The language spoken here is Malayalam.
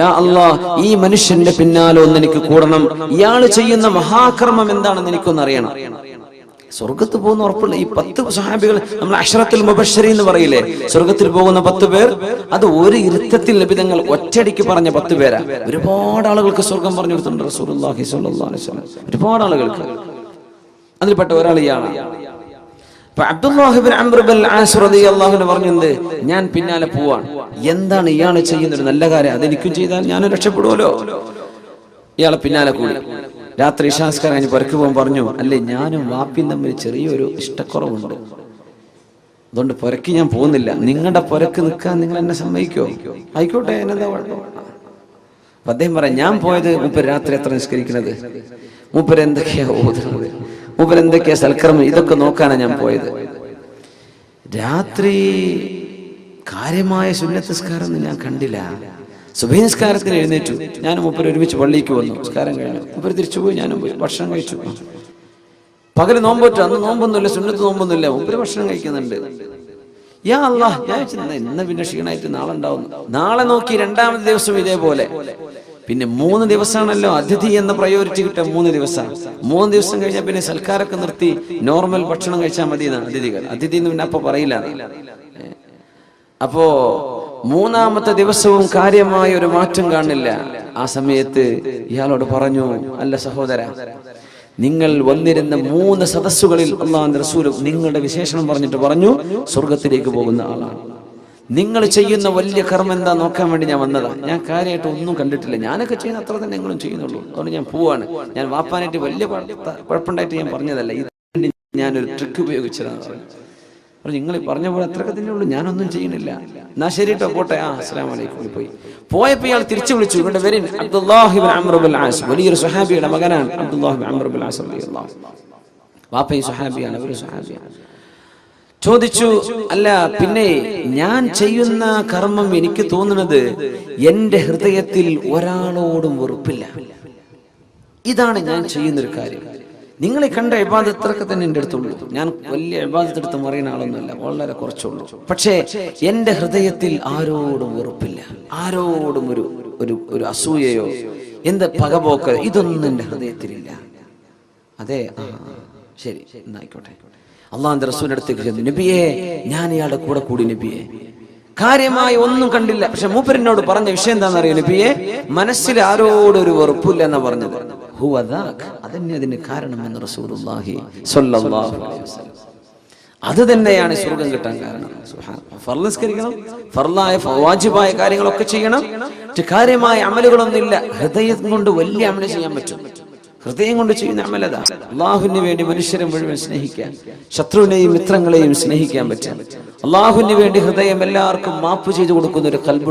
യാ അല്ലാഹ്, ഈ മനുഷ്യന്റെ പിന്നാലെ ഒന്ന് എനിക്ക് കൂടണം, ഇയാൾ ചെയ്യുന്ന മഹാകർമ്മം എന്താണെന്ന് എനിക്കൊന്ന് അറിയണം. സ്വർഗത്ത് പോകുന്ന ഉറപ്പുള്ള ഈ 10 സഹാബികൾ, നമ്മൾ അശ്റത്തുൽ മുബശ്ശിരീൻ എന്ന് പറയില്ലേ, സ്വർഗത്തിൽ പോകുന്ന 10 പേർ, അത് ഒരു ഇരുത്തത്തിൽ നബി തങ്ങൾ ഒറ്റയടിക്ക് പറഞ്ഞ 10 പേരാ. ഒരുപാട് ആളുകൾക്ക് സ്വർഗം പറഞ്ഞു കൊടുത്തിട്ടുണ്ട് റസൂലുള്ളാഹി സ്വല്ലല്ലാഹു അലൈഹി വസല്ലം, ഒരുപാട് ആളുകൾക്ക്. അതിൽപ്പെട്ട ഒരാൾ ഇയാളാണ്. അപ്പൊ അബ്ദുല്ലാഹ് ഇബ്നു അംർ ഇബ്നുൽ ആസ് റളിയല്ലാഹു അൻഹു പറഞ്ഞത്, ഞാൻ പിന്നാലെ പോവാണ്. എന്താണ് ഇയാൾ ചെയ്യുന്ന ഒരു നല്ല കാര്യം, അതെനിക്കും ചെയ്താൽ ഞാനും രക്ഷപ്പെടുമല്ലോ. ഇയാളെ പിന്നാലെ കൂടി രാത്രി ഇശാസ്കാരം കഴിഞ്ഞ് പുരക്ക് പോകാൻ പറഞ്ഞു, അല്ലേ ഞാനും വാപ്പിയും തമ്മിൽ ചെറിയൊരു ഇഷ്ടക്കുറവുണ്ട്, അതുകൊണ്ട് പുരക്ക് ഞാൻ പോകുന്നില്ല. നിങ്ങളുടെ പുരക്ക് നിൽക്കാൻ നിങ്ങൾ എന്നെ സമ്മതിക്കോ? ആയിക്കോട്ടെ, എന്നെന്താ കുഴപ്പം. അപ്പൊ അദ്ദേഹം പറയാം, ഞാൻ പോയത് മൂപ്പര് രാത്രി എത്ര നിസ്കരിക്കുന്നത്, മൂപ്പര് എന്തൊക്കെയാ ഓതുന്നത്, മൂപ്പര് എന്തൊക്കെയാ സൽക്കർമ്മം, ഇതൊക്കെ നോക്കാനാണ് ഞാൻ പോയത്. രാത്രി കാര്യമായ സുന്നത്ത് നിസ്കാരം ഒന്നും ഞാൻ കണ്ടില്ല. സുബഹി നിസ്കാരത്തിന് എഴുന്നേറ്റു, ഞാനും മൂപ്പര് ഒരുമിച്ച് പള്ളിക്ക് വന്നു. നിസ്കാരം കഴിഞ്ഞു, മൂപ്പര് തിരിച്ചുപോയി, ഞാനും പോയി ഭക്ഷണം കഴിച്ചു. പകല് നോമ്പൊറ്റ, അന്ന് നോമ്പൊന്നുമില്ല, സുന്നത്ത് നോമ്പൊന്നുമില്ല, മൂപ്പര് ഭക്ഷണം കഴിക്കുന്നുണ്ട്. യാ അല്ലാഹ്, ഞാൻ ഇന്ന് പിന്നെ ക്ഷീണമായിട്ട് നാളെ ഉണ്ടാവുന്നു. നാളെ നോക്കി 2ാമത്തെ ദിവസം ഇതേപോലെ. പിന്നെ 3 ദിവസമാണല്ലോ അതിഥി എന്ന പ്രയോറിറ്റി കിട്ടുക. 3 ദിവസം 3 ദിവസം കഴിഞ്ഞാൽ പിന്നെ സൽക്കാരൊക്കെ നിർത്തി നോർമൽ ഭക്ഷണം കഴിച്ചാൽ മതി എന്നാണ് അതിഥികൾ. അതിഥി എന്ന് പിന്നെ അപ്പൊ പറയില്ല. അപ്പോ 3ാമത്തെ ദിവസവും കാര്യമായ ഒരു മാറ്റം കാണില്ല. ആ സമയത്ത് ഇയാളോട് പറഞ്ഞു, അല്ല സഹോദര, നിങ്ങൾ വന്നിരുന്ന 3 സദസ്സുകളിൽ അല്ലാഹുവിന്റെ റസൂൽ നിങ്ങളുടെ വിശേഷണം പറഞ്ഞിട്ട് പറഞ്ഞു, സ്വർഗത്തിലേക്ക് പോകുന്ന ആളാണ്. നിങ്ങൾ ചെയ്യുന്ന വലിയ കർമ്മം എന്താ നോക്കാൻ വേണ്ടി ഞാൻ വന്നതാ. ഞാൻ കാര്യമായിട്ട് ഒന്നും കണ്ടിട്ടില്ല, ഞാനൊക്കെ ചെയ്യുന്ന അത്ര തന്നെ നിങ്ങളും ചെയ്യുന്നുള്ളൂ, അതുകൊണ്ട് ഞാൻ പോവാണ്. ഞാൻ വാപ്പാനായിട്ട് വലിയ കുഴപ്പമുണ്ടായിട്ട് ഞാൻ പറഞ്ഞതല്ല, ഇത് ഞാനൊരു ട്രിക്ക് ഉപയോഗിച്ചതാണ് പറഞ്ഞു. നിങ്ങൾ പറഞ്ഞ പോലെ അത്രയൊക്കെ തന്നെ ഉള്ളൂ, ഞാനൊന്നും ചെയ്യുന്നില്ല. എന്നാ ശരി കേട്ടോ, പോട്ടെ, അസ്സലാമു അലൈക്കും. പോയപ്പോ ഇയാൾ തിരിച്ചു വിളിച്ചു, ഇവിടെ വരിൻ, അബ്ദുല്ലാഹ് ഇബ്നു അംർ ഇബ്നുൽ ആസ്, വലിയൊരു സ്വഹാബിയുടെ മകനാണ് അബ്ദുല്ലാഹ് ഇബ്നു അംർ ഇബ്നുൽ ആസ് റളിയല്ലാഹു അൻഹു. വാപ്പയും സ്വഹാബിയാണ്, ഒരു സ്വഹാബിയാണ്. ചോദിച്ചു, അല്ല പിന്നെ ഞാൻ ചെയ്യുന്ന കർമ്മം എനിക്ക് തോന്നുന്നത് എന്റെ ഹൃദയത്തിൽ ഒരാളോടും വെറുപ്പില്ല, ഇതാണ് ഞാൻ ചെയ്യുന്നൊരു കാര്യം. നിങ്ങളെ കണ്ട ഇബാദത്ത് അത്രയൊക്കെ തന്നെ എൻ്റെ അടുത്തുള്ളൂ. ഞാൻ വലിയ ഇബാദത്ത് എടുത്ത് മറിയുന്ന ആളൊന്നുമല്ല, വളരെ കുറച്ചുള്ളൂ. പക്ഷേ എൻ്റെ ഹൃദയത്തിൽ ആരോടും വെറുപ്പില്ല, ആരോടും ഒരു അസൂയയോ എന്ത് പകപോക്ക്, ഇതൊന്നും എൻ്റെ ഹൃദയത്തിലില്ല. അതെ, ശരി, എന്നായിക്കോട്ടെ. അള്ളാഹുവിന്റെ റസൂലിന്റെ അടുത്തേക്ക് ചെന്നു, നബിയെ, ഞാൻ ഇയാളുടെ കൂടെ കൂടി നബിയെ, കാര്യമായി ഒന്നും കണ്ടില്ല. പക്ഷെ മൂപ്പരിനോട് പറഞ്ഞ വിഷയം എന്താണെന്ന് അറിയോ നബിയെ, മനസ്സിൽ ആരോടൊരു വെറുപ്പില്ല എന്നാ പറഞ്ഞത്. അതന്നെ അതിന് കാരണമെന്ന് റസൂലുള്ളാഹി സ്വല്ലല്ലാഹു അലൈഹി വസല്ലം. അത് തന്നെയാണ് സ്വർഗം കിട്ടാൻ കാരണം. ഫർള് നിസ്കരിക്കണം, ഫർളായ വാജിബായ കാര്യങ്ങളൊക്കെ ചെയ്യണം, കാര്യമായ അമലുകളൊന്നുമില്ല. ഹൃദയം കൊണ്ട് വലിയ അമല് ചെയ്യാൻ പറ്റും. ഹൃദയം കൊണ്ട് ചെയ്യുന്ന അമലതാ. അള്ളാഹുവിന് വേണ്ടി മനുഷ്യരെ മുഴുവൻ സ്നേഹിക്കാൻ, ശത്രുവിനെയും മിത്രങ്ങളെയും സ്നേഹിക്കാൻ പറ്റും. അള്ളാഹുവിന് വേണ്ടി ഹൃദയം എല്ലാവർക്കും മാപ്പ് ചെയ്തു കൊടുക്കുന്ന ഒരു ഖൽബ്